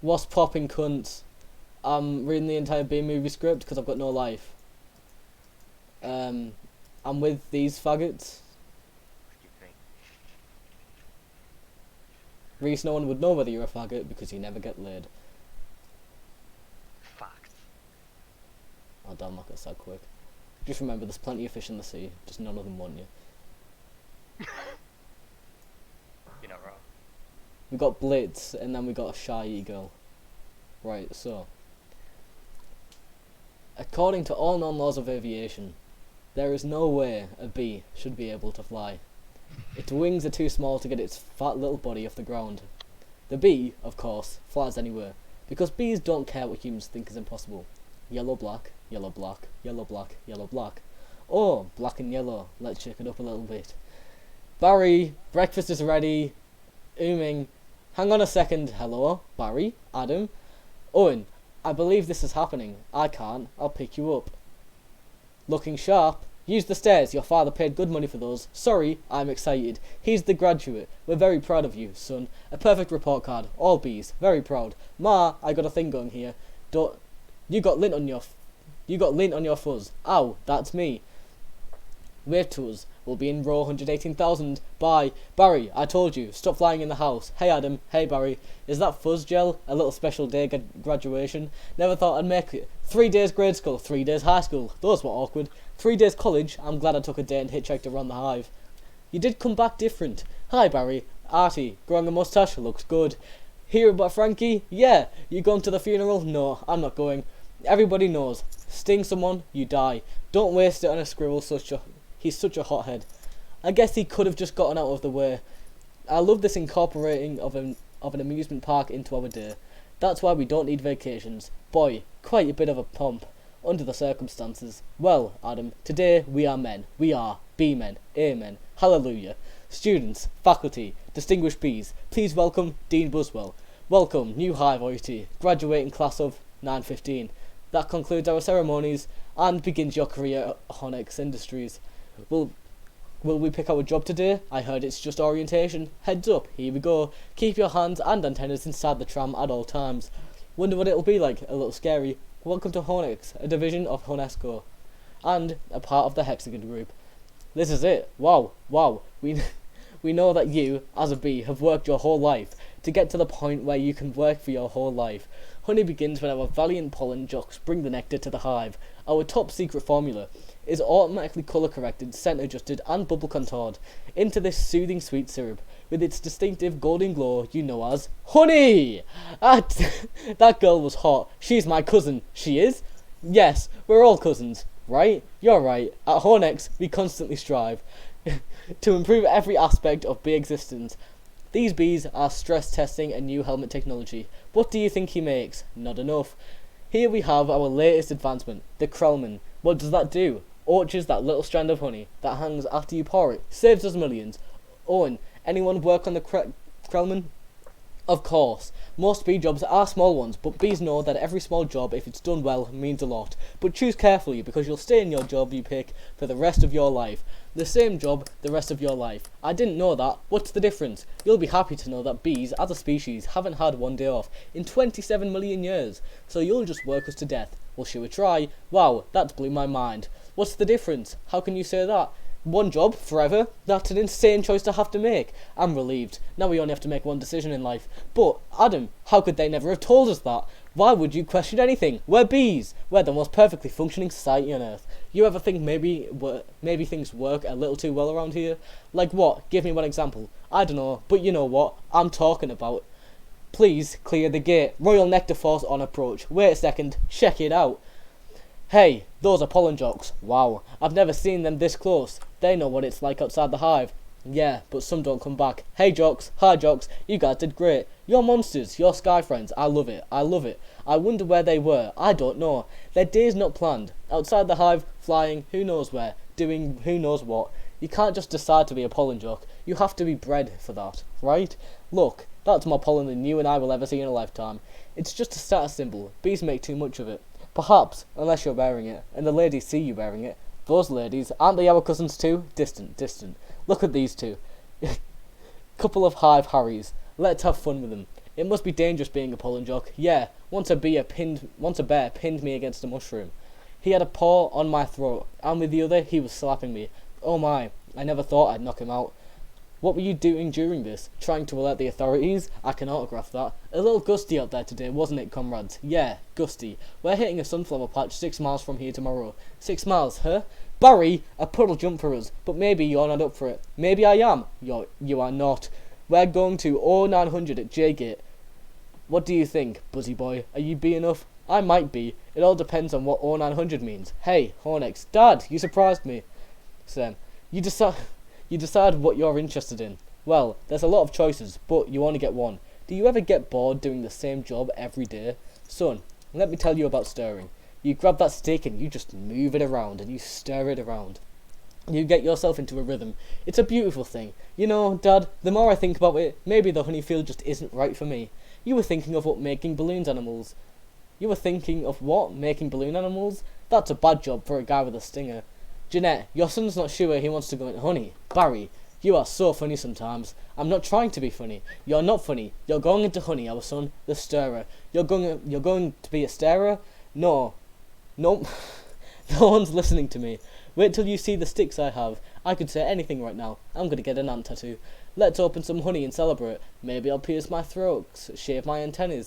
Wasp popping cunt. I'm reading the entire B movie script because I've got no life. I'm with these faggots. What do you think? Reese, no one would know whether you're a faggot because you never get laid. Fact. Oh damn, that got said quick. Just remember, there's plenty of fish in the sea, just none of them want you. You're not wrong. We got Blitz, and then we got a shy eagle. Right, so. According to all known laws of aviation, there is no way a bee should be able to fly. Its wings are too small to get its fat little body off the ground. The bee, of course, flies anywhere, because bees don't care what humans think is impossible. Yellow, black, yellow, black, yellow, black, yellow, black. Oh, black and yellow, let's shake it up a little bit. Barry, breakfast is ready. Ooming, hang on a second, hello, Barry, Adam. Owen, I believe this is happening. I can't, I'll pick you up. Looking sharp. Use the stairs, your father paid good money for those. Sorry, I'm excited. He's the graduate. We're very proud of you, son. A perfect report card. All B's. Very proud. Ma, I got a thing going here. You got lint on your fuzz. Ow, that's me. Wave to us. We'll be in row 118,000. Bye. Barry, I told you. Stop flying in the house. Hey Adam. Hey Barry. Is that fuzz gel? A little special day graduation? Never thought I'd make it. 3 days grade school, 3 days high school. Those were awkward. 3 days college. I'm glad I took a day and hitchhiked around the hive. You did come back different. Hi Barry. Artie. Growing a moustache. Looks good. Hear about Frankie? Yeah. You going to the funeral? No, I'm not going. Everybody knows. Sting someone, you die. Don't waste it on a squirrel he's such a hothead. I guess he could have just gotten out of the way. I love this incorporating of an amusement park into our day. That's why we don't need vacations. Boy, quite a bit of a pump. Under the circumstances. Well, Adam, today we are men. We are B-men. Amen. Hallelujah. Students, faculty, distinguished Bs, please welcome Dean Buswell. Welcome, new Hive OIT, graduating class of 915. That concludes our ceremonies and begins your career at Honex Industries. Will we pick our job today? I heard it's just orientation. Heads up, here we go. Keep your hands and antennas inside the tram at all times. Wonder what it'll be like, a little scary. Welcome to Honex, a division of Honesco, and a part of the Hexagon Group. This is it. Wow. We know that you, as a bee, have worked your whole life to get to the point where you can work for your whole life. Honey begins when our valiant pollen jocks bring the nectar to the hive. Our top secret formula is automatically colour corrected, scent adjusted and bubble contoured into this soothing sweet syrup with its distinctive golden glow you know as honey. That girl was hot. She's my cousin. She is? Yes, we're all cousins, right? You're right. At Hornex we constantly strive to improve every aspect of bee existence. These bees are stress testing a new helmet technology. What do you think he makes? Not enough. Here we have our latest advancement, the Krellman. What does that do? Orchards that little strand of honey that hangs after you pour it. Saves us millions. Owen, anyone work on the Krellman? Of course. Most bee jobs are small ones, but bees know that every small job, if it's done well, means a lot. But choose carefully, because you'll stay in your job you pick for the rest of your life. The same job, the rest of your life. I didn't know that. What's the difference? You'll be happy to know that bees, as a species, haven't had one day off in 27 million years. So you'll just work us to death. Well, shall we try? Wow, that blew my mind. What's the difference? How can you say that? One job, forever? That's an insane choice to have to make. I'm relieved. Now we only have to make one decision in life. But, Adam, how could they never have told us that? Why would you question anything? We're bees. We're the most perfectly functioning society on Earth. You ever think maybe things work a little too well around here? Like what? Give me one example. I don't know, but you know what I'm talking about. Please clear the gate. Royal Nectar Force on approach. Wait a second. Check it out. Hey, those are pollen jocks. Wow, I've never seen them this close. They know what it's like outside the hive. Yeah, but some don't come back. Hey jocks, hi jocks, you guys did great. You're monsters, you're sky friends. I love it. I wonder where they were. I don't know. Their day's not planned. Outside the hive, flying, who knows where, doing who knows what. You can't just decide to be a pollen jock. You have to be bred for that, right? Look, that's more pollen than you and I will ever see in a lifetime. It's just a status symbol. Bees make too much of it. Perhaps, unless you're wearing it, and the ladies see you wearing it. Those ladies, aren't they our cousins too? Distant. Look at these two. Couple of hive Harrys. Let's have fun with them. It must be dangerous being a pollen jock. Yeah, once a bear pinned me against a mushroom. He had a paw on my throat, and with the other he was slapping me. Oh my, I never thought I'd knock him out. What were you doing during this? Trying to alert the authorities? I can autograph that. A little gusty out there today, wasn't it, comrades? Yeah, gusty. We're hitting a sunflower patch 6 miles from here tomorrow. 6 miles, huh? Barry, a puddle jump for us, but maybe you're not up for it. Maybe I am. You are not. We're going to 0900 at J-Gate. What do you think, Buzzy boy? Are you B enough? I might be. It all depends on what 0900 means. Hey, Hornex. Dad, you surprised me. Sam, you decide what you're interested in. Well, there's a lot of choices, but you only get one. Do you ever get bored doing the same job every day? Son, let me tell you about stirring. You grab that stick and you just move it around and you stir it around. You get yourself into a rhythm. It's a beautiful thing. You know, Dad, the more I think about it, maybe the honey field just isn't right for me. You were thinking of what making balloons animals. You were thinking of what? Making balloon animals? That's a bad job for a guy with a stinger. Jeanette, your son's not sure he wants to go into honey. Barry, you are so funny sometimes. I'm not trying to be funny. You're not funny. You're going into honey, our son, the stirrer. You're going to be a stirrer? No. No one's listening to me. Wait till you see the sticks I have. I could say anything right now. I'm gonna get an ant tattoo. Let's open some honey and celebrate. Maybe I'll pierce my throat, shave my antennae.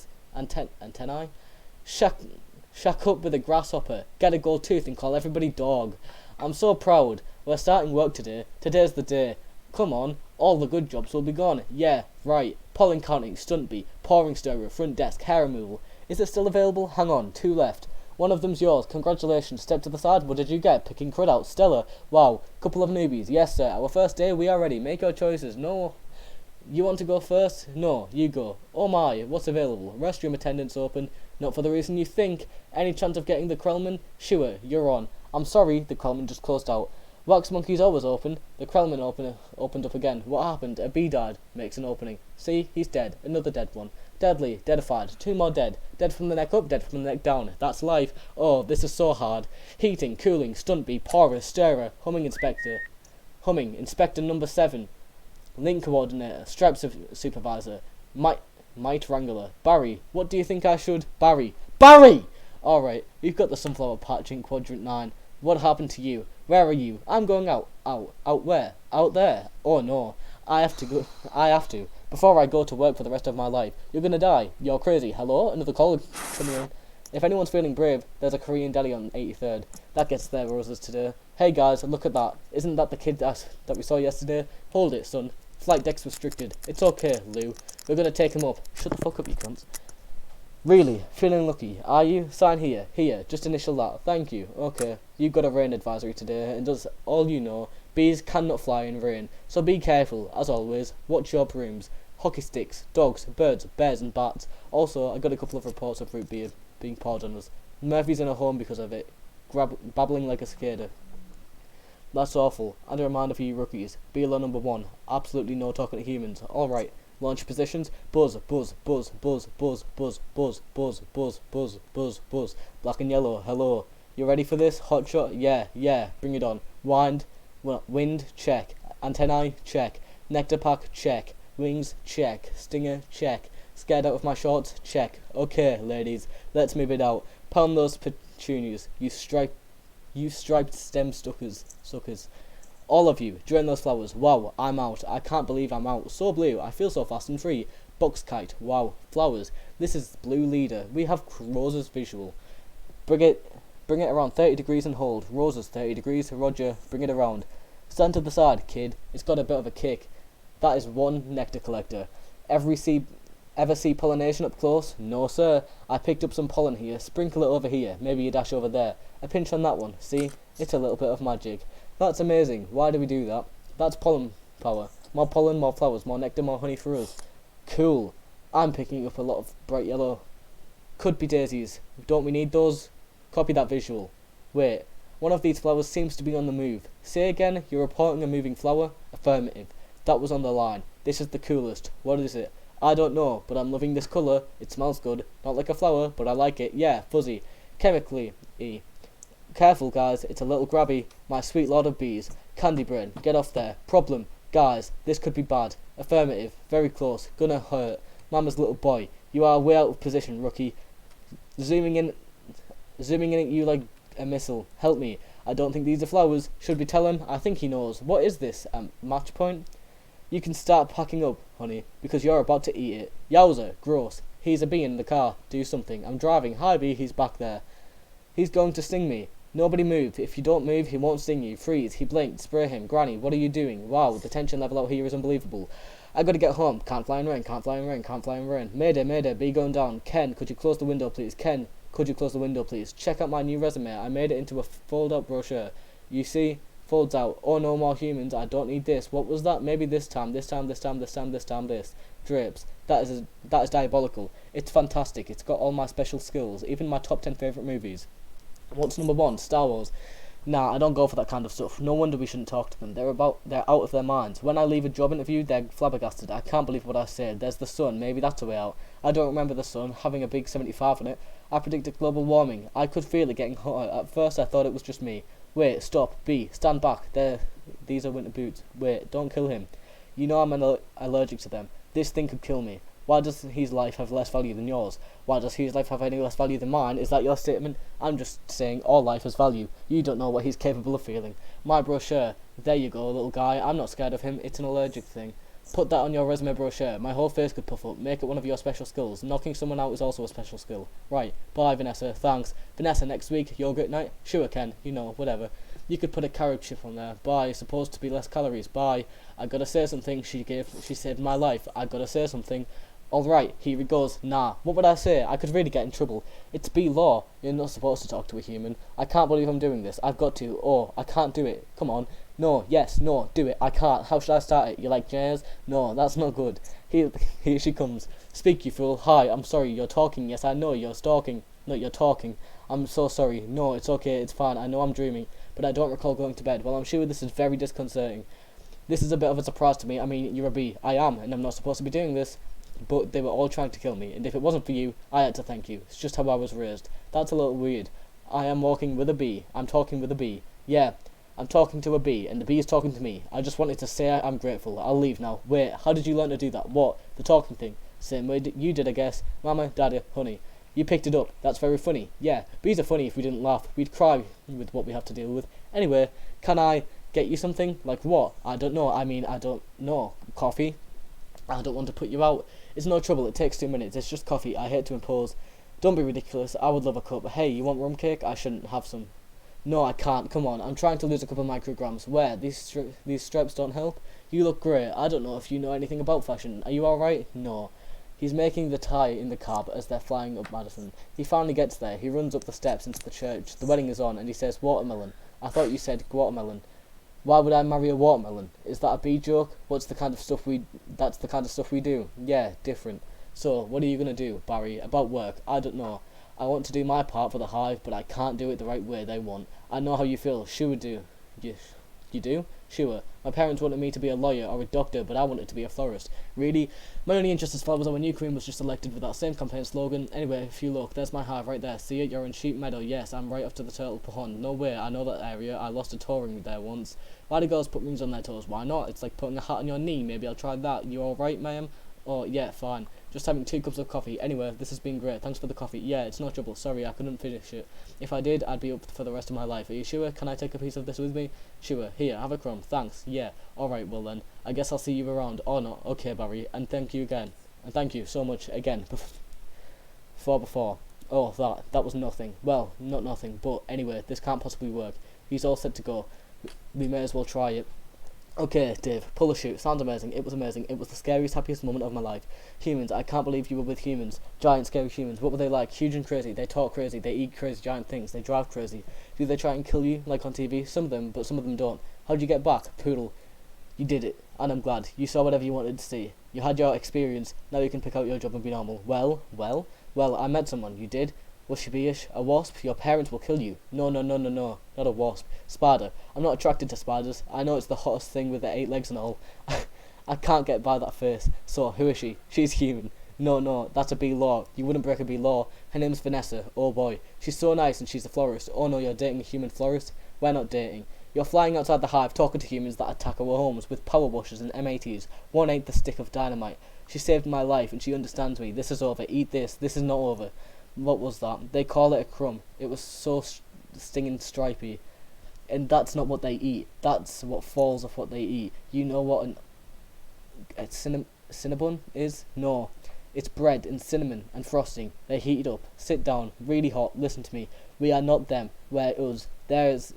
Shack up with a grasshopper. Get a gold tooth and call everybody dog. I'm so proud. We're starting work today. Today's the day. Come on, all the good jobs will be gone. Yeah, right. Pollen counting, stunt bee, pouring stirrer, front desk, hair removal. Is it still available? Hang on, 2 left. One of them's yours. Congratulations. Step to the side. What did you get? Picking crud out. Stellar. Wow. Couple of newbies. Yes, sir. Our first day. We are ready. Make your choices. No. You want to go first? No. You go. Oh my. What's available? Restroom attendants open. Not for the reason you think. Any chance of getting the Krellman? Sure. You're on. I'm sorry. The Krellman just closed out. Wax monkey's always open. The Krellman opened up again. What happened? A bee died. Makes an opening. See? He's dead. Another dead one. Deadly. Deadified. 2 more dead. Dead from the neck up. Dead from the neck down. That's life. Oh, this is so hard. Heating. Cooling. Stunt bee. Pourer. Stirrer. Humming inspector. Humming. Inspector number 7. Link coordinator. Stripes supervisor. Might wrangler. Barry. What do you think I should? Barry. Barry! Alright. We've got the sunflower patch in quadrant 9. What happened to you? Where are you? I'm going out. Out where? Out there. Oh no. I have to go. I have to. Before I go to work for the rest of my life. You're gonna die. You're crazy. Hello? Another call coming in. If anyone's feeling brave, there's a Korean deli on 83rd. That gets their roses today. Hey guys, look at that. Isn't that the kid that we saw yesterday? Hold it, son. Flight deck's restricted. It's okay, Lou. We're gonna take him up. Shut the fuck up, you cunts. Really? Feeling lucky? Are you? Sign here. Here. Just initial that. Thank you. Okay. You've got a rain advisory today, and does all you know, bees cannot fly in rain. So be careful. As always, watch your brooms. Hockey sticks, dogs, birds, bears and bats. Also, I got a couple of reports of root beer being poured on us. Murphy's in a home because of it. Babbling like a cicada. That's awful. And a reminder for you rookies. BLO number 1. Absolutely no talking to humans. Alright. Launch positions. Buzz, buzz, buzz, buzz, buzz, buzz, buzz, buzz, buzz, buzz, buzz, buzz. Black and yellow. Hello. You ready for this? Hot shot? Yeah. Bring it on. Wind? Check. Antennae? Check. Nectar pack? Check. Wings? Check. Stinger? Check. Scared out of my shorts? Check. Okay, ladies. Let's move it out. Pound those petunias. You striped stem suckers. All of you, drain those flowers. Wow, I'm out. I can't believe I'm out. So blue. I feel so fast and free. Box kite. Wow. Flowers. This is blue leader. We have roses visual. Bring it around 30 degrees and hold. Roses 30 degrees. Roger. Bring it around. Stand to the side, kid. It's got a bit of a kick. That is one nectar collector. Ever see pollination up close? No, sir. I picked up some pollen here. Sprinkle it over here. Maybe a dash over there. A pinch on that one. See? It's a little bit of magic. That's amazing. Why do we do that? That's pollen power. More pollen, more flowers, more nectar, more honey for us. Cool. I'm picking up a lot of bright yellow. Could be daisies. Don't we need those? Copy that visual. Wait. One of these flowers seems to be on the move. Say again, you're reporting a moving flower? Affirmative. That was on the line. This is the coolest. What is it? I don't know, but I'm loving this colour. It smells good. Not like a flower, but I like it. Yeah, fuzzy. Chemically. Careful, guys. It's a little grabby. My sweet lord of bees. Candy brain. Get off there. Problem. Guys, this could be bad. Affirmative. Very close. Gonna hurt. Mama's little boy. You are way out of position, rookie. Zooming in at you like a missile. Help me. I don't think these are flowers. Should we tell him? I think he knows. What is this? Match point? You can start packing up, honey, because you're about to eat it. Yowza, gross. He's a bee in the car. Do something. I'm driving. Hi, bee. He's back there. He's going to sting me. Nobody move. If you don't move, he won't sting you. Freeze. He blinked. Spray him. Granny, what are you doing? Wow, the tension level out here is unbelievable. I gotta get home. Can't fly in rain. Can't fly in rain. Can't fly in rain. Mayday, mayday. Bee going down. Ken, could you close the window, please? Ken, could you close the window, please? Check out my new resume. I made it into a fold-out brochure. You see? Folds out. Oh, no more humans. I don't need this. What was that? Maybe this time. This. Drapes. That is diabolical. It's fantastic. It's got all my special skills. Even my top 10 favourite movies. What's number 1? Star Wars. Nah, I don't go for that kind of stuff. No wonder we shouldn't talk to them. They're out of their minds. When I leave a job interview, they're flabbergasted. I can't believe what I said. There's the sun. Maybe that's a way out. I don't remember the sun having a big 75 on it. I predicted global warming. I could feel it getting hotter. At first I thought it was just me. Wait, stop. B, stand back. These are winter boots. Wait, don't kill him. You know I'm allergic to them. This thing could kill me. Why does his life have less value than yours? Why does his life have any less value than mine? Is that your statement? I'm just saying all life has value. You don't know what he's capable of feeling. My brochure. There you go, little guy. I'm not scared of him. It's an allergic thing. Put that on your resume brochure. My whole face could puff up. Make it one of your special skills. Knocking someone out is also a special skill. Right. Bye, Vanessa. Thanks. Vanessa, next week, yogurt night? Sure, Ken. You know, whatever. You could put a carrot chip on there. Bye. Supposed to be less calories. Bye. I gotta say something. She saved my life. I gotta say something. Alright, here he goes. Nah, what would I say? I could really get in trouble. It's B-law. You're not supposed to talk to a human. I can't believe I'm doing this. I've got to. Oh, I can't do it. Come on. No, yes, no, do it. I can't. How should I start it? You like jazz? No, that's not good. Here she comes. Speak, you fool. Hi, I'm sorry. You're talking. Yes, I know. You're stalking. No, you're talking. I'm so sorry. No, it's okay. It's fine. I know I'm dreaming. But I don't recall going to bed. Well, I'm sure this is very disconcerting. This is a bit of a surprise to me. I mean, you're a bee. I am, and I'm not supposed to be doing this. But they were all trying to kill me, and if it wasn't for you, I had to thank you. It's just how I was raised. That's a little weird. I am walking with a bee. I'm talking with a bee. Yeah, I'm talking to a bee, and the bee is talking to me. I just wanted to say I'm grateful. I'll leave now. Wait, how did you learn to do that? What? The talking thing? Same way you did, I guess. Mama, Daddy, honey. You picked it up. That's very funny. Yeah, bees are funny if we didn't laugh. We'd cry with what we have to deal with. Anyway, can I get you something? Like what? I don't know. I mean, I don't know. Coffee? I don't want to put you out. It's no trouble, it takes 2 minutes, it's just coffee, I hate to impose. Don't be ridiculous, I would love a cup. Hey, you want rum cake? I shouldn't have some. No, I can't, come on, I'm trying to lose a couple of micrograms. Where? These stripes don't help? You look great, I don't know if you know anything about fashion. Are you alright? No. He's making the tie in the cab as they're flying up Madison. He finally gets there, he runs up the steps into the church. The wedding is on, and he says, watermelon. I thought you said watermelon. Why would I marry a watermelon? Is that a bee joke? That's the kind of stuff we do. Yeah, different. So, what are you gonna do, Barry? About work? I don't know. I want to do my part for the hive, but I can't do it the right way they want. I know how you feel. Sure do. You do? Sure. My parents wanted me to be a lawyer or a doctor, but I wanted to be a florist. Really? My only interest as far as when new queen was just elected with that same campaign slogan. Anyway, if you look, there's my hive right there. See it? You're in Sheep Meadow. Yes, I'm right up to the Turtle Pond. No way, I know that area. I lost a toe ring there once. Why do girls put rings on their toes? Why not? It's like putting a hat on your knee. Maybe I'll try that. You alright, ma'am? Oh, yeah, fine. Just having 2 cups of coffee. Anyway, this has been great. Thanks for the coffee. Yeah, it's no trouble. Sorry, I couldn't finish it. If I did, I'd be up for the rest of my life. Are you sure? Can I take a piece of this with me? Sure. Here, have a crumb. Thanks. Yeah. Alright, well then. I guess I'll see you around. Or not. Okay, Barry. And thank you again. And thank you so much again. Before. Oh, that was nothing. Well, not nothing. But anyway, this can't possibly work. He's all set to go. We may as well try it. Okay, Dave, pull a chute. Sounds amazing. It was amazing. It was the scariest, happiest moment of my life. Humans. I can't believe you were with humans. Giant, scary humans. What were they like? Huge and crazy. They talk crazy. They eat crazy giant things. They drive crazy. Do they try and kill you, like on TV? Some of them, but some of them don't. How'd you get back? Poodle. You did it. And I'm glad. You saw whatever you wanted to see. You had your experience. Now you can pick out your job and be normal. Well, I met someone. You did? Was she bee-ish? A wasp? Your parents will kill you. No. Not a wasp. Spider. I'm not attracted to spiders. I know it's the hottest thing with their 8 legs and all. I can't get by that face. So, who is she? She's human. No, that's a bee law. You wouldn't break a bee law. Her name's Vanessa. Oh boy. She's so nice and she's a florist. Oh no, you're dating a human florist? We're not dating. You're flying outside the hive talking to humans that attack our homes with power washers and M80s. One ain't the stick of dynamite. She saved my life and she understands me. This is over. Eat this. This is not over. What was that? They call it a crumb. It was so stinging stripy. And that's not what they eat. That's what falls off what they eat. You know what a cinnabon is? No. It's bread and cinnamon and frosting. They heat it up. Sit down. Really hot. Listen to me. We are not them. We're us. There's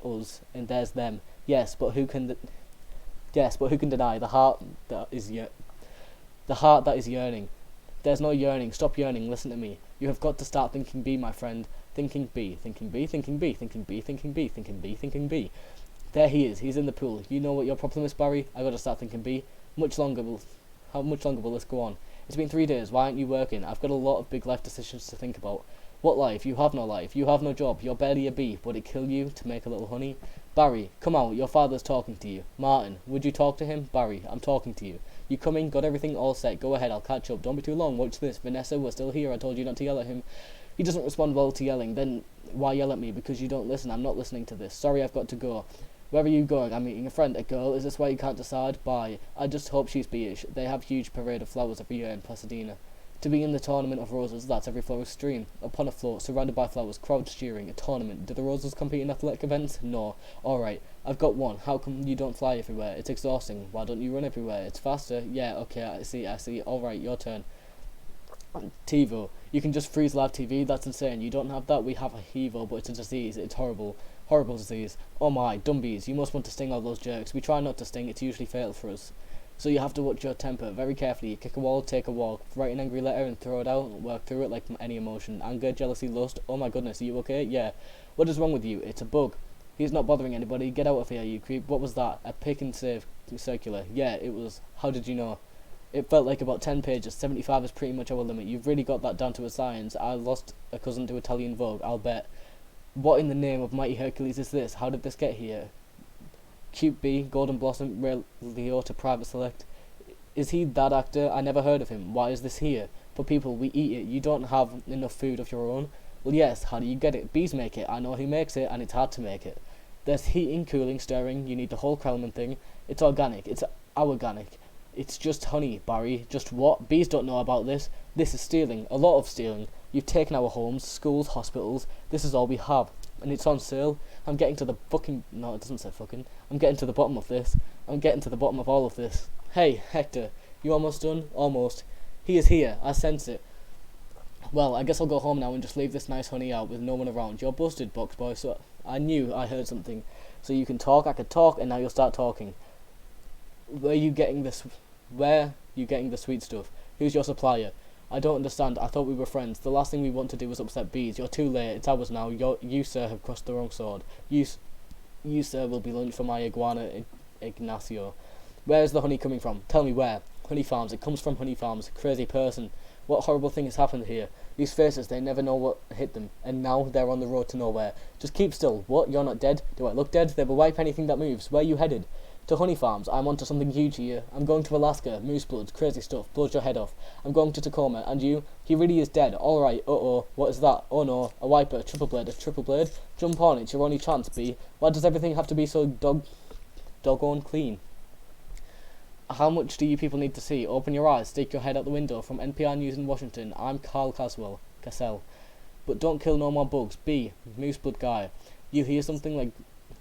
us and there's them. Yes, but who can deny the heart that is yearning? There's no yearning. Stop yearning. Listen to me. You have got to start thinking B, my friend. Thinking B. Thinking B. Thinking B. Thinking B. Thinking B. Thinking B. Thinking B. There he is. He's in the pool. You know what your problem is, Barry? I got to start thinking B. How much longer will this go on? It's been 3 days. Why aren't you working? I've got a lot of big life decisions to think about. What life? You have no life. You have no job. You're barely a bee. Would it kill you to make a little honey? Barry, come out. Your father's talking to you. Martin, would you talk to him? Barry, I'm talking to you. You coming? Got everything all set. Go ahead. I'll catch up. Don't be too long. Watch this. Vanessa, we're still here. I told you not to yell at him. He doesn't respond well to yelling. Then why yell at me? Because you don't listen. I'm not listening to this. Sorry, I've got to go. Where are you going? I'm meeting a friend. A girl? Is this why you can't decide? Bye. I just hope she's beeish. They have huge parade of flowers every year in Pasadena. To be in the tournament of roses, that's every flower's stream. Upon a floor, surrounded by flowers, crowds cheering, a tournament. Do the roses compete in athletic events? No. Alright, I've got one. How come you don't fly everywhere? It's exhausting. Why don't you run everywhere? It's faster. Yeah, okay, I see. Alright, your turn. TiVo. You can just freeze live TV? That's insane. You don't have that? We have a HEVO, but it's a disease. It's horrible. Horrible disease. Oh my, dumbies. You must want to sting all those jerks. We try not to sting. It's usually fatal for us. So you have to watch your temper very carefully. You kick a wall, take a walk, write an angry letter and throw it out, work through it like any emotion. Anger, jealousy, lust. Oh my goodness, are you okay? Yeah. What is wrong with you? It's a bug. He's not bothering anybody. Get out of here, you creep. What was that? A pick and save circular. Yeah, it was. How did you know? It felt like about 10 pages. 75 is pretty much our limit. You've really got that down to a science. I lost a cousin to Italian Vogue, I'll bet. What in the name of Mighty Hercules is this? How did this get here? Cute B, Golden Blossom, Ray Liotta, Private Select. Is he that actor? I never heard of him. Why is this here? For people, we eat it. You don't have enough food of your own. Well, yes, how do you get it? Bees make it. I know who makes it, and it's hard to make it. There's heating, cooling, stirring. You need the whole Krellman thing. It's organic. It's organic. It's just honey, Barry. Just what? Bees don't know about this. This is stealing. A lot of stealing. You've taken our homes, schools, hospitals. This is all we have. And it's on sale. I'm getting to the fucking... No, it doesn't say fucking. I'm getting to the bottom of this. I'm getting to the bottom of all of this. Hey, Hector. You almost done? Almost. He is here. I sense it. Well, I guess I'll go home now and just leave this nice honey out with no one around. You're busted, box boy. So I knew I heard something. So you can talk, I could talk, and now you'll start talking. Where you getting the sweet stuff? Who's your supplier? I don't understand. I thought we were friends. The last thing we want to do is upset bees. You're too late. It's ours now. You, sir, have crossed the wrong sword. You, sir, will be lunch for my iguana, Ignacio. Where is the honey coming from? Tell me where. Honey farms. It comes from honey farms. Crazy person. What horrible thing has happened here? These faces, they never know what hit them. And now they're on the road to nowhere. Just keep still. What? You're not dead? Do I look dead? They will wipe anything that moves. Where are you headed? To honey farms. I'm onto something huge here. I'm going to Alaska. Moose bloods. Crazy stuff. Blows your head off. I'm going to Tacoma. And you? He really is dead. Alright. Uh-oh. What is that? Oh no. A wiper. A triple blade. Jump on. It's your only chance, B. Why does everything have to be so doggone clean? How much do you people need to see? Open your eyes. Stick your head out the window. From NPR News in Washington. I'm Carl Cassell. But don't kill no more bugs. B. Moose blood guy. You hear something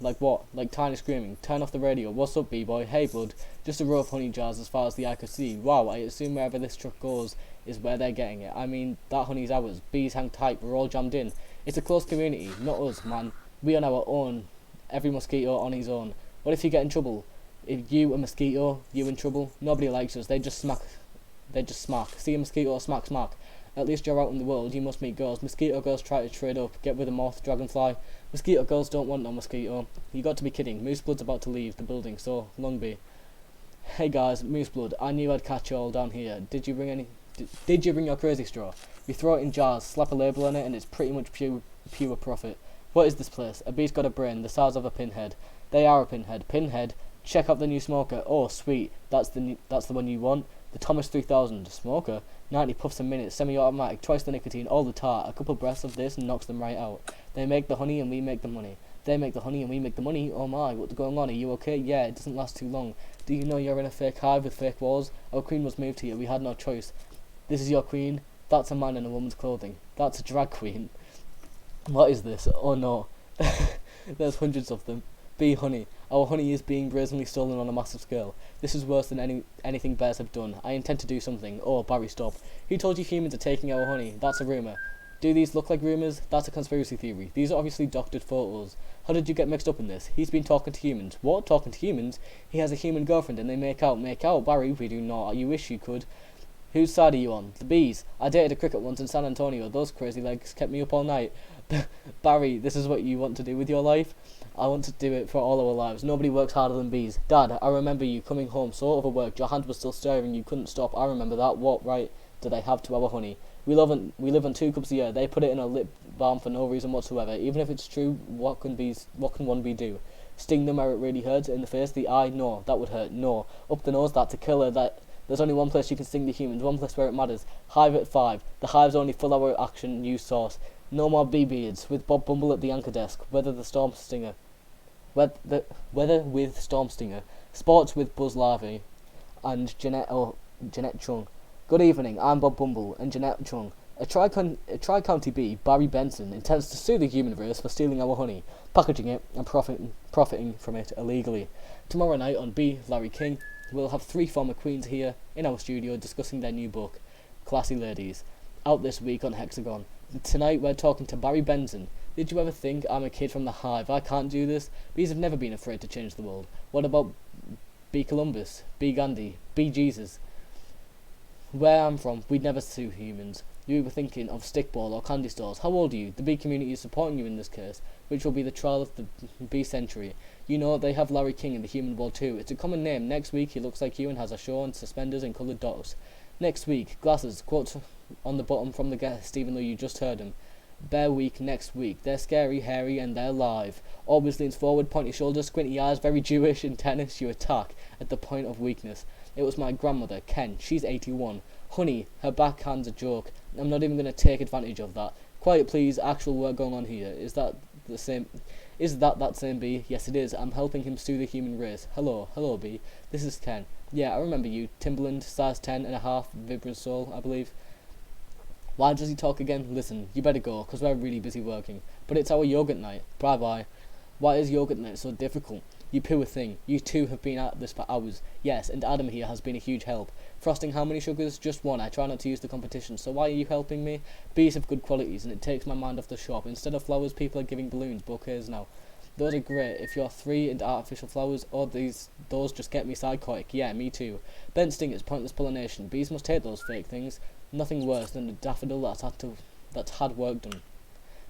like what? Like tiny screaming. Turn off the radio. What's up, B-boy? Hey, bud. Just a row of honey jars as far as the eye could see. Wow, I assume wherever this truck goes is where they're getting it. I mean, that honey's ours. Bees hang tight. We're all jammed in. It's a close community. Not us, man. We on our own. Every mosquito on his own. What if you get in trouble? If you a mosquito, you in trouble? Nobody likes us. They just smack. See a mosquito, smack. At least you're out in the world. You must meet girls. Mosquito girls try to trade up. Get with a moth, dragonfly. Mosquito girls don't want no mosquito. You got to be kidding. Moose blood's about to leave the building, so long be. Hey guys, Moose blood. I knew I'd catch you all down here. Did you bring any? Did you bring your crazy straw? We throw it in jars, slap a label on it, and it's pretty much pure profit. What is this place? A bee's got a brain the size of a pinhead. They are a pinhead. Pinhead. Check out the new smoker. Oh, sweet. That's the one you want. The Thomas 3000 smoker. 90 puffs a minute. Semi-automatic. Twice the nicotine. All the tar. A couple breaths of this and knocks them right out. They make the honey and we make the money. They make the honey and we make the money. Oh my, what's going on? Are you okay? Yeah, it doesn't last too long. Do you know you're in a fake hive with fake walls? Our queen was moved here. We had no choice. This is your queen. That's a man in a woman's clothing. That's a drag queen. What is this? Oh no. There's hundreds of them. Bee honey. Our honey is being brazenly stolen on a massive scale. This is worse than anything bears have done. I intend to do something. Oh, Barry, stop. Who told you humans are taking our honey? That's a rumour. Do these look like rumours? That's a conspiracy theory. These are obviously doctored photos. How did you get mixed up in this? He's been talking to humans. What? Talking to humans? He has a human girlfriend and they make out. Make out? Barry, we do not. You wish you could. Whose side are you on? The bees. I dated a cricket once in San Antonio. Those crazy legs kept me up all night. Barry, this is what you want to do with your life? I want to do it for all our lives. Nobody works harder than bees. Dad, I remember you coming home so overworked. Your hand was still stirring. You couldn't stop. I remember that. What right do they have to our honey? We live on 2 cups a year. They put it in a lip balm for no reason whatsoever. Even if it's true, what can one bee do? Sting them where it really hurts? In the face, the eye? No, that would hurt. No. Up the nose? That's a killer. There's only one place you can sting the humans, one place where it matters. Hive at 5. The hive's only full hour action news source. No more bee beards. With Bob Bumble at the anchor desk. Weather with Storm Stinger. Sports with Buzz Larvae and Jeanette Chung. Good evening, I'm Bob Bumble and Jeanette Chung. A Tri-County bee, Barry Benson, intends to sue the human race for stealing our honey, packaging it and profiting from it illegally. Tomorrow night on B. Larry King, we'll have 3 former queens here in our studio discussing their new book, Classy Ladies, out this week on Hexagon. Tonight we're talking to Barry Benson. Did you ever think I'm a kid from the hive? I can't do this. Bees have never been afraid to change the world. What about B. Columbus, B. Gandhi, B. Jesus? Where I'm from, we'd never sue humans. You were thinking of stickball or candy stores. How old are you? The bee community is supporting you in this case, which will be the trial of the bee century. You know, they have Larry King in the human world too. It's a common name. Next week he looks like you and has a show on suspenders and coloured dots. Next week, glasses, quotes on the bottom from the guest, even though you just heard him. Bear week next week. They're scary, hairy, and they're live. Always leans forward, pointy shoulders, squinty eyes, very Jewish. In tennis, you attack at the point of weakness. It was my grandmother, Ken. She's 81. Honey, her backhand's a joke. I'm not even going to take advantage of that. Quiet, please. Actual work going on here. Is that that same bee? Yes, it is. I'm helping him sue the human race. Hello, bee. This is Ken. Yeah, I remember you. Timberland, size 10.5, vibrant soul, I believe. Why does he talk again? Listen, you better go, 'cause we're really busy working. But it's our yogurt night. Bye-bye. Why is yogurt night so difficult? You poor thing. You two have been at this for hours. Yes, and Adam here has been a huge help. Frosting how many sugars? Just 1. I try not to use the competition. So why are you helping me? Bees have good qualities, and it takes my mind off the shop. Instead of flowers, people are giving balloons, bouquets now. Those are great. If you're 3 into artificial flowers, or those just get me psychotic. Yeah, me too. Bent stingers, pointless pollination. Bees must hate those fake things. Nothing worse than a daffodil that's had work done.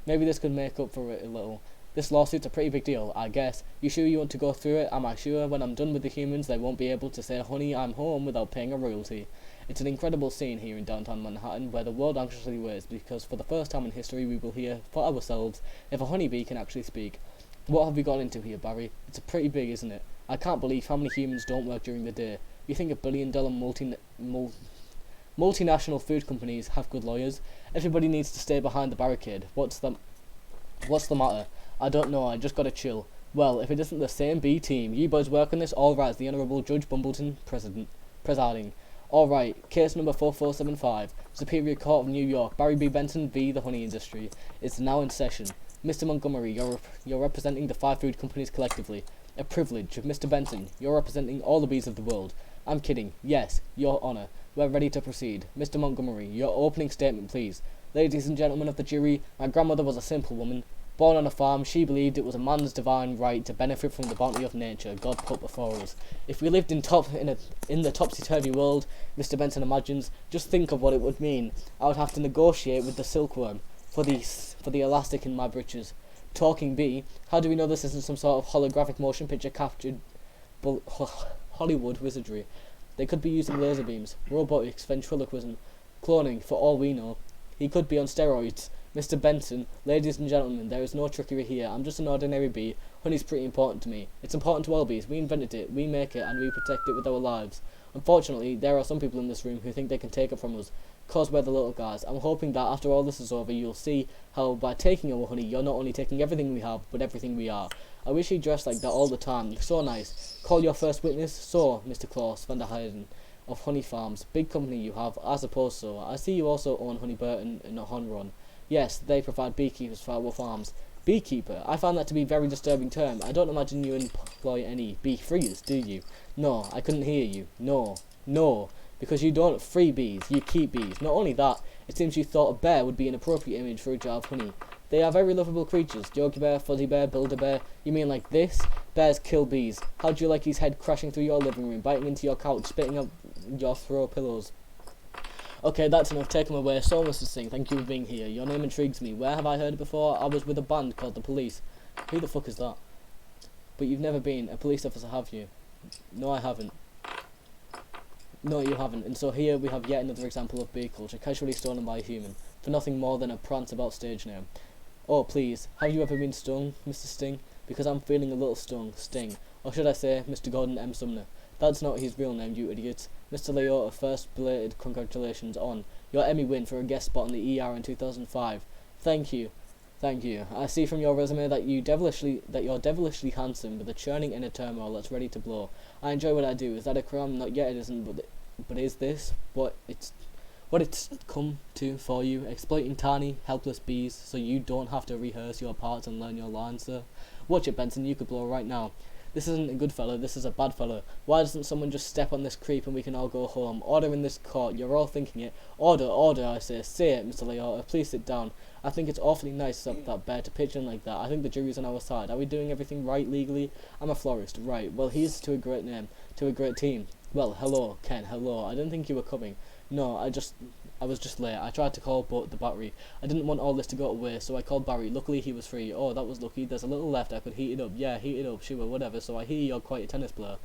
Maybe this could make up for it a little. This lawsuit's a pretty big deal, I guess. You sure you want to go through it? Am I sure when I'm done with the humans they won't be able to say, honey, I'm home without paying a royalty? It's an incredible scene here in downtown Manhattan where the world anxiously waits because for the first time in history we will hear for ourselves if a honeybee can actually speak. What have we got into here, Barry? It's pretty big, isn't it? I can't believe how many humans don't work during the day. You think $1 billion multinational food companies have good lawyers? Everybody needs to stay behind the barricade. What's the matter? I don't know, I just gotta chill. Well, if it isn't the same B team, you boys work on this? All right, the Honourable Judge Bumbleton presiding. All right, case number 4475, Superior Court of New York, Barry B. Benson v. the Honey Industry. It's now in session. Mr. Montgomery, you're representing the 5 food companies collectively. A privilege. Mr. Benson, you're representing all the bees of the world. I'm kidding. Yes, Your Honour. We're ready to proceed. Mr. Montgomery, your opening statement, please. Ladies and gentlemen of the jury, my grandmother was a simple woman. Born on a farm, she believed it was a man's divine right to benefit from the bounty of nature God put before us. If we lived in the topsy-turvy world, Mr. Benson imagines, just think of what it would mean. I would have to negotiate with the silkworm for the elastic in my breeches. Talking bee, how do we know this isn't some sort of holographic motion picture captured Hollywood wizardry? They could be using laser beams, robotics, ventriloquism, cloning, for all we know. He could be on steroids. Mr. Benson, ladies and gentlemen, there is no trickery here. I'm just an ordinary bee. Honey's pretty important to me. It's important to all bees. We invented it, we make it, and we protect it with our lives. Unfortunately, there are some people in this room who think they can take it from us. caused by the little guys. I'm hoping that after all this is over, you'll see how by taking our honey, you're not only taking everything we have, but everything we are. I wish you dressed like that all the time. So nice. Call your first witness. So, Mr. Klaus van der Heijden of Honey Farms. Big company you have, I suppose so. I see you also own Honey Burton and Honron. Yes, they provide beekeepers for our farms. Beekeeper? I find that to be a very disturbing term. I don't imagine you employ any bee-freers, do you? No, I couldn't hear you. No. No. Because you don't free bees, you keep bees. Not only that, it seems you thought a bear would be an appropriate image for a jar of honey. They are very lovable creatures. Yogi Bear, Fuzzy Bear, Build-A-Bear. You mean like this? Bears kill bees. How'd you like his head crashing through your living room, biting into your couch, spitting up your throw pillows? Okay, that's enough. Take him away. So, Mr. Singh, thank you for being here. Your name intrigues me. Where have I heard it before? I was with a band called the Police. Who the fuck is that? But you've never been a police officer, have you? No, I haven't. No, you haven't. And so here we have yet another example of bee culture, casually stolen by a human, for nothing more than a prance-about stage name. Oh, please, have you ever been stung, Mr. Sting? Because I'm feeling a little sting. Or should I say, Mr. Gordon M. Sumner. That's not his real name, you idiots. Mr. Leota, first belated congratulations on your Emmy win for a guest spot on the ER in 2005. Thank you. Thank you. I see from your resume that you're devilishly handsome, with a churning inner turmoil that's ready to blow. I enjoy what I do. Is that a crime? Not yet, it isn't, but is this what it's come to for you? Exploiting tiny, helpless bees so you don't have to rehearse your parts and learn your lines, sir? Watch it, Benson, you could blow right now. This isn't a good fellow, this is a bad fellow. Why doesn't someone just step on this creep and we can all go home? Order in this court, you're all thinking it. Order, order, I say it, Mr. Leota, please sit down. I think it's awfully nice of that bear to pitch in like that. I think the jury's on our side. Are we doing everything right legally? I'm a florist, right. Well, here's to a great name, to a great team. Well, hello, Ken, hello. I didn't think you were coming. No, I was just late. I tried to call but the battery. I didn't want all this to go to waste, so I called Barry. Luckily he was free. Oh, that was lucky. There's a little left. I could heat it up. Yeah, heat it up. Sure, whatever. So I hear you're quite a tennis player.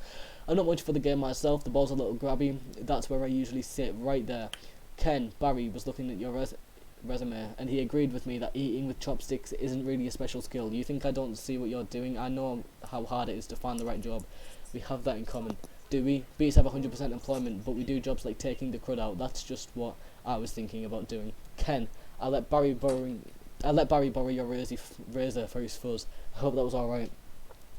I'm not much for the game myself. The ball's a little grabby. That's where I usually sit, right there. Ken, Barry was looking at your resume, and he agreed with me that eating with chopsticks isn't really a special skill. You think I don't see what you're doing? I know how hard it is to find the right job. We have that in common. Do we? Bees have 100% employment, but we do jobs like taking the crud out. That's just what I was thinking about doing. Ken, I let Barry borrow your razor for his fuzz. I hope that was alright.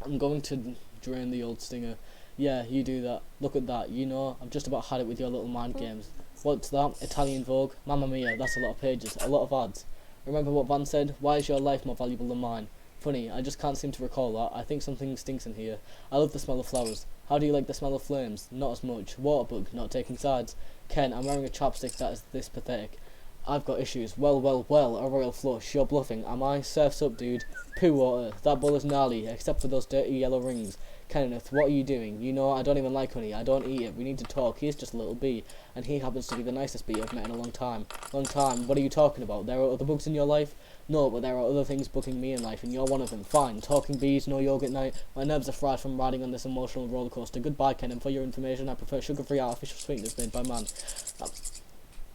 I'm going to drain the old stinger. Yeah, you do that. Look at that. You know, I've just about had it with your little mind games. What's that? Italian Vogue? Mamma mia, that's a lot of pages. A lot of ads. Remember what Van said? Why is your life more valuable than mine? Funny, I just can't seem to recall that. I think something stinks in here. I love the smell of flowers. How do you like the smell of flames? Not as much. Waterbug, not taking sides. Ken, I'm wearing a chapstick that is this pathetic. I've got issues. Well, a royal flush. You're bluffing. Am I? Surf's up, dude. Poo water. That bowl is gnarly, except for those dirty yellow rings. Kenneth, what are you doing? You know, I don't even like honey. I don't eat it. We need to talk. He's just a little bee, and he happens to be the nicest bee I've met in a long time. Long time? What are you talking about? There are other bugs in your life? No, but there are other things bugging me in life, and you're one of them. Fine. Talking bees, no yoga at night. My nerves are fried from riding on this emotional roller coaster. Goodbye, Ken, and for your information, I prefer sugar-free artificial sweeteners made by man.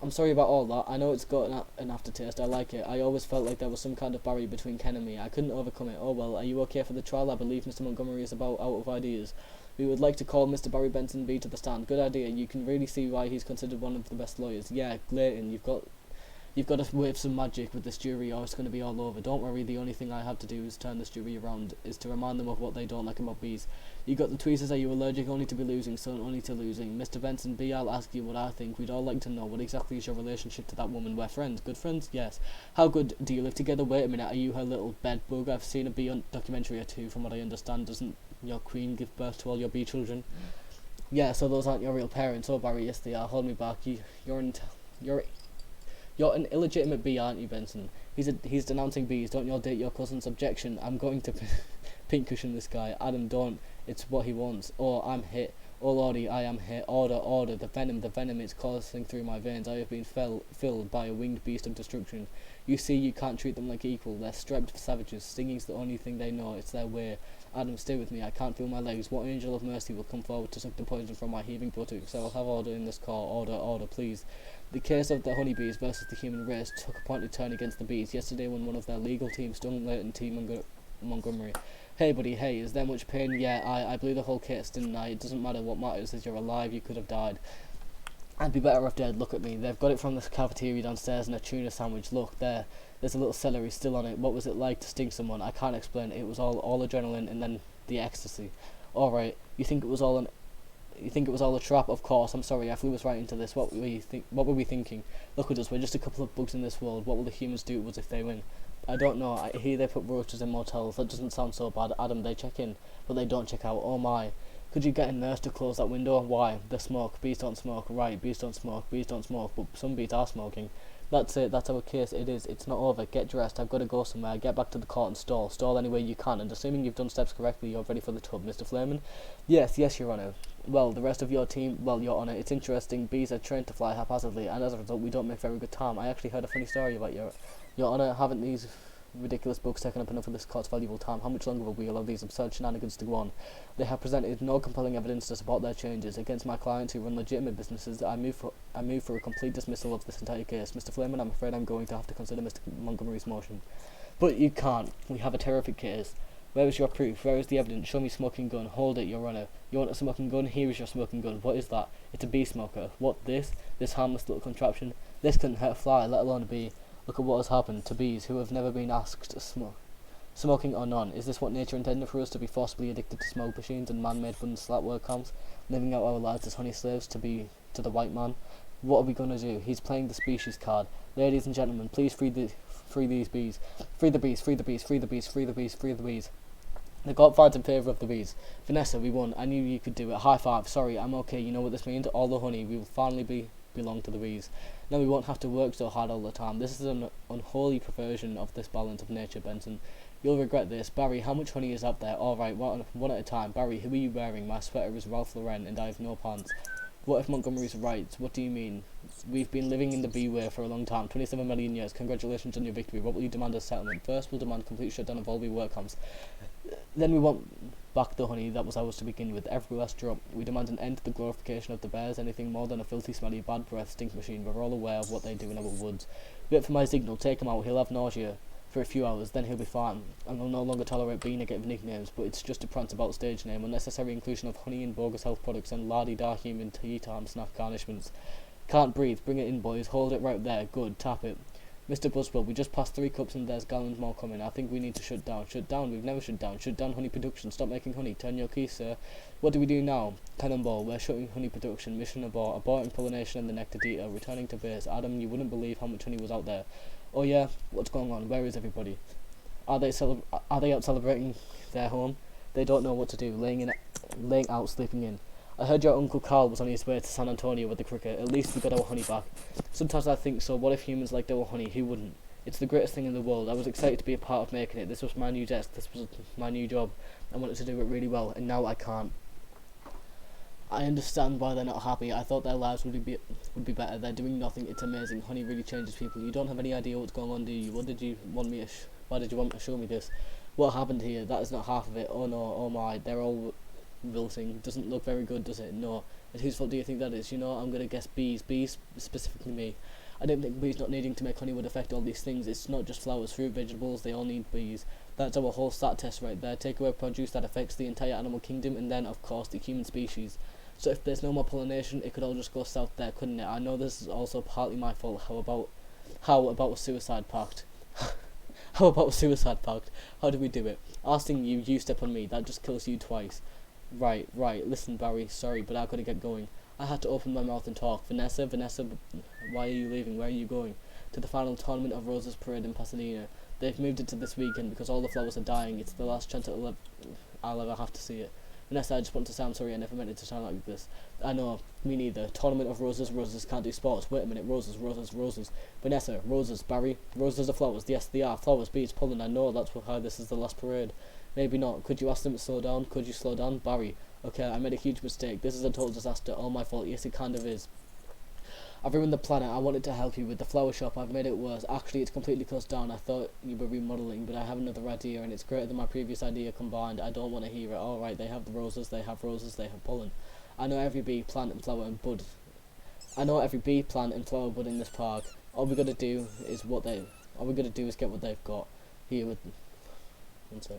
I'm sorry about all that. I know it's got an aftertaste. I like it. I always felt like there was some kind of barrier between Ken and me. I couldn't overcome it. Oh well, are you okay for the trial? I believe Mr. Montgomery is about out of ideas. We would like to call Mr. Barry Benson B to the stand. Good idea. You can really see why he's considered one of the best lawyers. Yeah, Clayton, you've got to wave some magic with this jury or it's going to be all over. Don't worry, the only thing I have to do is turn this jury around, is to remind them of what they don't like about bees. You got the tweezers, are you allergic only to be losing, so only to losing? Mr. Benson B, I'll ask you what I think. We'd all like to know, what exactly is your relationship to that woman? We're friends. Good friends? Yes. How good do you live together? Wait a minute, are you her little bed bug? I've seen a bee documentary or two. From what I understand, doesn't your queen give birth to all your bee children? Yeah, so those aren't your real parents. Oh, Barry, yes they are. Hold me back. You're an illegitimate bee, aren't you, Benson? He's denouncing bees. Don't you date your cousin's objection. I'm going to pincushion this guy. Adam, don't. It's what he wants. Oh, I'm hit. Oh, Lordy, I am hit. Order. The venom is coursing through my veins. I have been filled by a winged beast of destruction. You see, you can't treat them like equal. They're striped savages. Stinging's the only thing they know. It's their way. Adam, stay with me. I can't feel my legs. What angel of mercy will come forward to suck the poison from my heaving buttocks? I will have order in this court. Order, please. The case of the honeybees versus the human race took a pointed turn against the bees yesterday when one of their legal teams stung Leighton T. Montgomery. Hey, buddy, hey, is there much pain? Yeah, I blew the whole case, didn't I? It doesn't matter. What matters is you're alive. You could have died. I'd be better off dead. Look at me. They've got it from the cafeteria downstairs in a tuna sandwich. Look, there's a little celery still on it. What was it like to sting someone? I can't explain. It was all adrenaline and then the ecstasy. Alright, you think it was all a trap? Of course. I'm sorry, I flew us right into this. What were we thinking? Look at us, we're just a couple of bugs in this world. What will the humans do to us if they win? I don't know. I hear they put roaches in motels. That doesn't sound so bad. Adam, they check in, but they don't check out. Oh my. Could you get a nurse to close that window? Why? The smoke. Bees don't smoke. Right, bees don't smoke. Bees don't smoke. But some bees are smoking. That's it. That's our case. It is. It's not over. Get dressed. I've got to go somewhere. Get back to the court and stall. Stall any way you can. And assuming you've done steps correctly, you're ready for the tub, Mr. Flayman? Yes, Your Honour. Well, the rest of your team, well, Your Honour, it's interesting. Bees are trained to fly haphazardly, and as a result, we don't make very good time. I actually heard a funny story about Your Honour. Haven't these ridiculous books taken up enough of this court's valuable time? How much longer will we allow these absurd shenanigans to go on? They have presented no compelling evidence to support their changes. Against my clients who run legitimate businesses, I move for a complete dismissal of this entire case. Mr. Flayman, I'm afraid I'm going to have to consider Mr. Montgomery's motion. But you can't. We have a terrific case. Where is your proof? Where is the evidence? Show me smoking gun. Hold it, Your Honour. You want a smoking gun? Here is your smoking gun. What is that? It's a bee smoker. What, this? This harmless little contraption? This couldn't hurt a fly, let alone a bee. Look at what has happened to bees who have never been asked to smoke. Smoking or none, is this what nature intended for us, to be forcibly addicted to smoke machines and man-made wooden slat work camps, living out our lives as honey slaves to the white man? What are we going to do? He's playing the species card. Ladies and gentlemen, please free these bees. Free the bees, free the bees, free the bees, free the bees, free the bees. The court finds in favour of the bees. Vanessa, we won. I knew you could do it. High five. Sorry, I'm okay. You know what this means? All the honey. We will finally belong to the bees. Now we won't have to work so hard all the time. This is an unholy perversion of this balance of nature, Benson. You'll regret this. Barry, how much honey is out there? Alright, one at a time. Barry, who are you wearing? My sweater is Ralph Lauren and I have no pants. What if Montgomery's right? What do you mean? We've been living in the bee way for a long time, 27 million years. Congratulations on your victory. What will you demand as settlement? First, we'll demand complete shutdown of all bee work camps. Then we want back the honey that was ours to begin with, every last drop. We demand an end to the glorification of the bears, anything more than a filthy, smelly, bad breath stink machine. We're all aware of what they do in our woods. Wait for my signal, take him out, he'll have nausea for a few hours, then he'll be fine. And will no longer tolerate being negative nicknames, but it's just a prance about stage name, unnecessary inclusion of honey and bogus health products and la-di-da human tea time snack garnishments. Can't breathe, bring it in boys, hold it right there, good, tap it. Mr. Buswell, we just passed 3 cups and there's gallons more coming. I think we need to shut down. Shut down? We've never shut down. Shut down honey production. Stop making honey. Turn your keys, sir. What do we do now? Cannonball. We're shutting honey production. Mission abort. Aborting pollination and the nectar detail. Returning to base. Adam, you wouldn't believe how much honey was out there. Oh yeah? What's going on? Where is everybody? Are they out celebrating their home? They don't know what to do. Laying out, sleeping in. I heard your Uncle Carl was on his way to San Antonio with the cricket. At least we got our honey back. Sometimes I think so. What if humans liked our honey? Who wouldn't? It's the greatest thing in the world. I was excited to be a part of making it. This was my new desk. This was my new job. I wanted to do it really well, and now I can't. I understand why they're not happy. I thought their lives would be better. They're doing nothing. It's amazing. Honey really changes people. You don't have any idea what's going on, do you? Why did you want to show me this? What happened here? That is not half of it. Oh no, oh my. They're all wilting. Doesn't look very good, does it? No. And whose fault do you think that is? You know, I'm gonna guess bees. Bees, specifically me. I don't think bees not needing to make honey would affect all these things. It's not just flowers, fruit, vegetables, they all need bees. That's our whole stat test right there. Take away produce that affects the entire animal kingdom and then, of course, the human species. So if there's no more pollination, it could all just go south there, couldn't it? I know this is also partly my fault. How about a suicide pact? How about a suicide pact? How do we do it? Asking you, you step on me. That just kills you twice. Right. Listen, Barry, sorry, but I gotta get going. I had to open my mouth and talk. Vanessa, why are you leaving? Where are you going? To the final tournament of Roses Parade in Pasadena. They've moved it to this weekend because all the flowers are dying. It's the last chance I'll ever have to see it. Vanessa, I just want to say I'm sorry. I never meant it to sound like this. I know, me neither. Tournament of Roses can't do sports. Wait a minute, Roses. Vanessa, Roses, Barry. Roses are flowers. Yes, they are. Flowers, bees, pollen. I know that's how this is the last parade. Maybe not. Could you ask them to slow down? Could you slow down? Barry. Okay, I made a huge mistake. This is a total disaster. All my fault. Yes, it kind of is. I've ruined the planet. I wanted to help you with the flower shop. I've made it worse. Actually, it's completely closed down. I thought you were remodeling, but I have another idea, and it's greater than my previous idea combined. I don't want to hear it. Alright, they have the roses, they have pollen. I know every bee, plant, and flower and bud. In this park. All we gotta do is get what they've got. Here with one sec.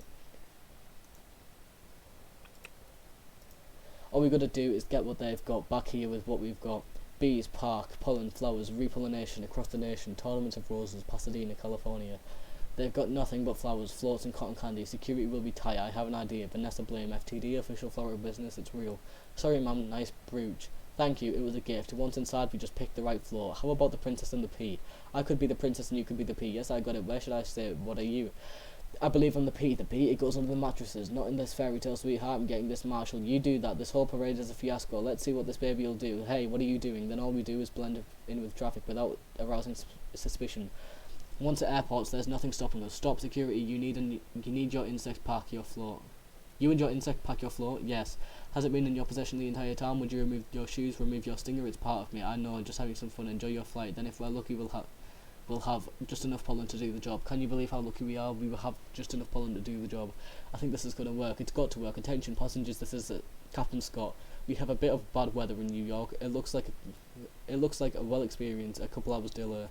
All we gotta do is get what they've got back here with what we've got. bees, park, pollen, flowers, repollination across the nation, tournaments of roses, Pasadena, California. They've got nothing but flowers, floats and cotton candy. Security will be tight. I have an idea. Vanessa Blame, FTD, official flower business. It's real. Sorry, ma'am. Nice brooch. Thank you. It was a gift. Once inside, we just picked the right floor. How about the princess and the pea? I could be the princess and you could be the pea. Yes, I got it. Where should I say it? What are you? I believe I'm the pea. The pea, it goes under the mattresses. Not in this fairy tale, sweetheart. I'm getting this, Marshall. You do that. This whole parade is a fiasco. Let's see what this baby will do. Hey, what are you doing? Then all we do is blend in with traffic without arousing suspicion. Once at airports, there's nothing stopping us. Stop security. You need your insect pack your floor. You and your insect pack your floor? Yes. Has it been in your possession the entire time? Would you remove your shoes, remove your stinger? It's part of me. I know. Just having some fun. Enjoy your flight. Then if we're lucky, we'll have just enough pollen to do the job. Can you believe how lucky we are? We will have just enough pollen to do the job. I think this is going to work. It's got to work. Attention passengers, this is Captain Scott. We have a bit of bad weather in New York. It looks like a well experienced a couple hours delay.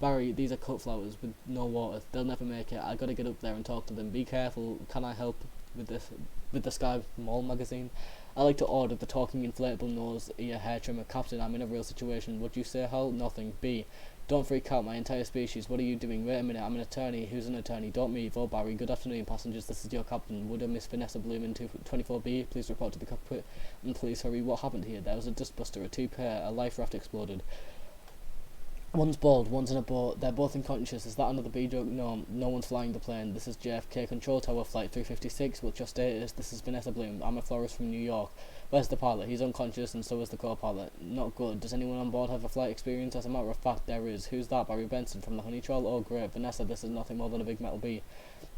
Barry, these are cut flowers with no water. They'll never make it. I gotta get up there and talk to them. Be careful. Can I help with this? With the Sky Mall magazine? I like to order the talking inflatable nose ear hair trimmer. Captain, I'm in a real situation. What you say, Hal? Nothing. B. Don't freak out. My entire species. What are you doing? Wait a minute. I'm an attorney. Who's an attorney? Don't move. Oh, Barry. Good afternoon, passengers. This is your captain. Would Miss Vanessa Bloom in 24B please report to the cockpit? And please hurry. What happened here? There was a dustbuster, a two-pair, a life raft exploded. One's bald, one's in a boat. They're both unconscious. Is that another B joke? No, no one's flying the plane. This is JFK Control Tower Flight 356. What's your status? This is Vanessa Bloom. I'm a florist from New York. Where's the pilot? He's unconscious and so is the co-pilot. Not good. Does anyone on board have a flight experience? As a matter of fact, there is. Who's that? Barry Benson from the Honey Troll? Oh, great. Vanessa, this is nothing more than a big metal bee.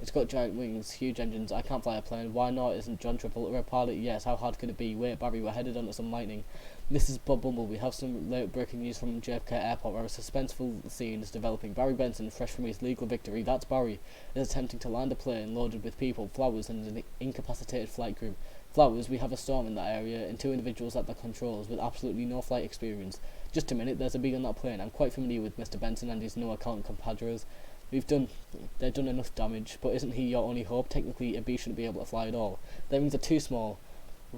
It's got giant wings, huge engines. I can't fly a plane. Why not? Isn't John Travolta a pilot? Yes. How hard could it be? Wait, Barry, we're headed onto some lightning. This is Bob Bumble. We have some late breaking news from JFK Airport where a suspenseful scene is developing. Barry Benson, fresh from his legal victory, that's Barry, is attempting to land a plane loaded with people, flowers and an incapacitated flight crew. Flowers, we have a storm in that area and two individuals at the controls with absolutely no flight experience. Just a minute, there's a bee on that plane. I'm quite familiar with Mr. Benson and his no-account compadres. They've done enough damage, but isn't he your only hope? Technically, a bee shouldn't be able to fly at all. Their wings are too small.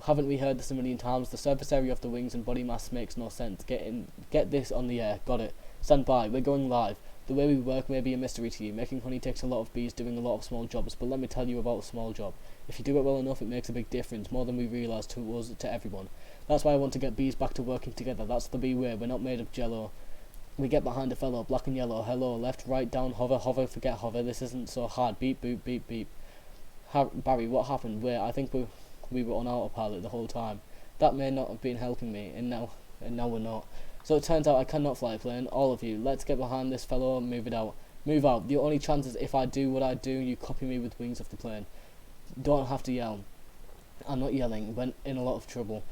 Haven't we heard this a million times? The surface area of the wings and body mass makes no sense. Get this on the air. Got it. Stand by. We're going live. The way we work may be a mystery to you. Making honey takes a lot of bees doing a lot of small jobs, but let me tell you about a small job. If you do it well enough, it makes a big difference, more than we realise to us, to everyone. That's why I want to get bees back to working together. That's the bee way. We're not made of jello. We get behind a fellow, black and yellow. Hello, left, right, down, hover, hover, forget hover. This isn't so hard. Beep, boop, beep, beep. Barry, what happened? Wait, I think we were on autopilot the whole time. That may not have been helping me, and now we're not. So it turns out I cannot fly a plane. All of you, let's get behind this fellow and move it out. Move out. The only chance is if I do what I do, you copy me with wings off the plane. Don't have to yell. I'm not yelling. We're in a lot of trouble.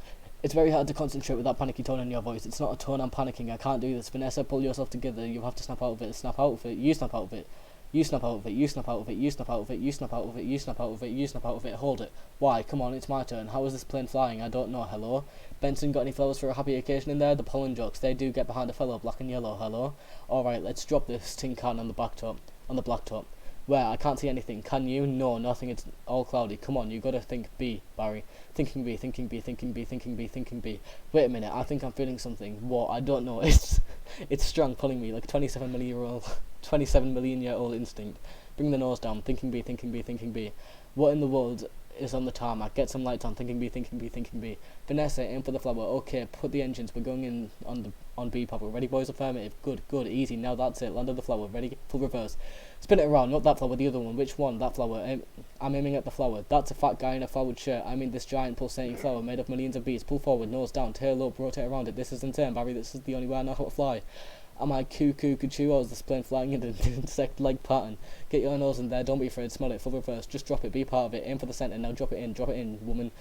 It's very hard to concentrate with that panicky tone in your voice. It's not a tone I'm panicking. I can't do this. Vanessa, pull yourself together. You have to snap out of it. Snap out of it. You snap out of it. You snap out of it. You snap out of it. You snap out of it. You snap out of it. You snap out of it. You snap out of it. Hold it. Why? Come on, it's my turn. How is this plane flying? I don't know. Hello? Benson, got any flowers for a happy occasion in there? The pollen jocks. They do get behind a fellow, black and yellow. Hello? Alright, let's drop this tin can on the blacktop. Where? I can't see anything. Can you? No, nothing. It's all cloudy. Come on, you gotta think B, Barry. Thinking B, thinking B, thinking B, thinking B, thinking B. Wait a minute, I think I'm feeling something. What? I don't know. It's strong pulling me like 27 million year old instinct. Bring the nose down. Thinking B, thinking B, thinking B. What in the world is on the tarmac? Get some lights on. Thinking B, thinking B, thinking B. Vanessa, aim for the flower. Okay, put the engines. We're going in on B pop. Ready, boys? Affirmative. Good, easy. Now that's it. Land on the flower. Ready? Full reverse. Spin it around. Not that flower, the other one. Which one? That flower. I'm aiming at the flower. That's a fat guy in a forward shirt. I mean this giant pulsating flower made of millions of bees. Pull forward, nose down, tail up, rotate around it. This is insane, Barry. This is the only way I know how to fly. Am I cuckoo, or is this plane flying in an insect-like pattern? Get your nose in there. Don't be afraid. Smell it. Full reverse. Just drop it. Be part of it. Aim for the centre. Now drop it in. Drop it in, woman.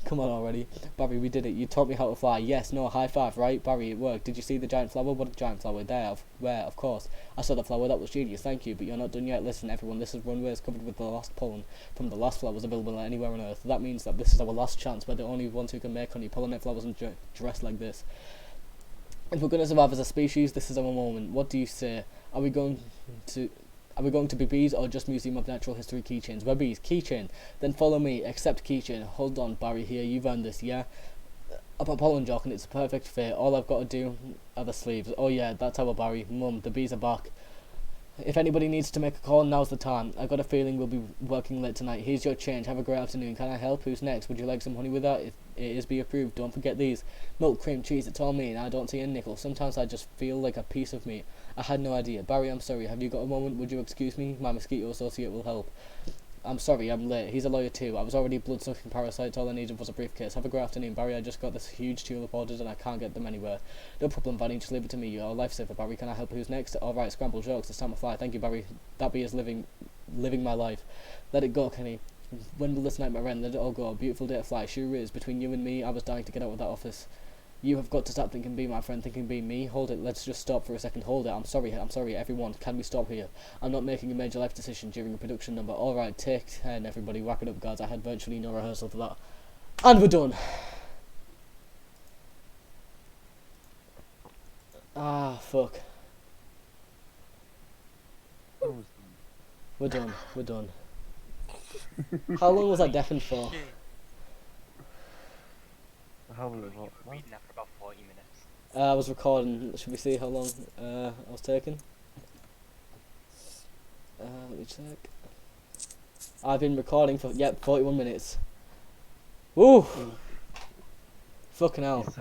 Come on already. Barry, we did it. You taught me how to fly. Yes, no, high five, right? Barry, it worked. Did you see the giant flower? What a giant flower. There. Where? Of course. I saw the flower. That was genius. Thank you. But you're not done yet. Listen, everyone. This is runways covered with the last pollen from the last flowers available anywhere on Earth. That means that this is our last chance. We're the only ones who can make honey, pollinate flowers and dress like this. If we're going to survive as a species, this is our moment. What do you say? Are we going to be bees or just Museum of Natural History keychains? We're bees. Keychain. Then follow me. Accept keychain. Hold on, Barry here. You've earned this, yeah? About pollen jock, and it's a perfect fit. All I've got to do are the sleeves. Oh yeah, that's our Barry. Mum, the bees are back. If anybody needs to make a call, now's the time. I got a feeling we'll be working late tonight. Here's your change. Have a great afternoon. Can I help? Who's next? Would you like some honey with that? It is be approved. Don't forget these. Milk, cream, cheese. It's all me, and I don't see a nickel. Sometimes I just feel like a piece of meat. I had no idea. Barry, I'm sorry. Have you got a moment? Would you excuse me? My mosquito associate will help. I'm sorry, I'm late. He's a lawyer too. I was already blood-sucking parasites. All I needed was a briefcase. Have a great afternoon, Barry. I just got this huge tulip ordered and I can't get them anywhere. No problem, Vanny. Just leave it to me. You're a lifesaver, Barry. Can I help? Who's next? Alright, scramble jokes. It's time to fly. Thank you, Barry. That bee is living my life. Let it go, Kenny. When will this nightmare end? Let it all go. Beautiful day to fly. Sure is. Between you and me, I was dying to get out of that office. You have got to stop thinking be my friend, thinking be me. Hold it, let's just stop for a second. Hold it, I'm sorry, everyone. Can we stop here? I'm not making a major life decision during a production number. Alright, take 10, everybody. Wrap it up, guys. I had virtually no rehearsal for that. And we're done. Ah, fuck. We're done. How long was I deafened for? How long You've was been what? reading that for about 40 minutes. I was recording. Should we see how long I was taking? Let me check. I've been recording for 41 minutes. Woo! Fucking hell.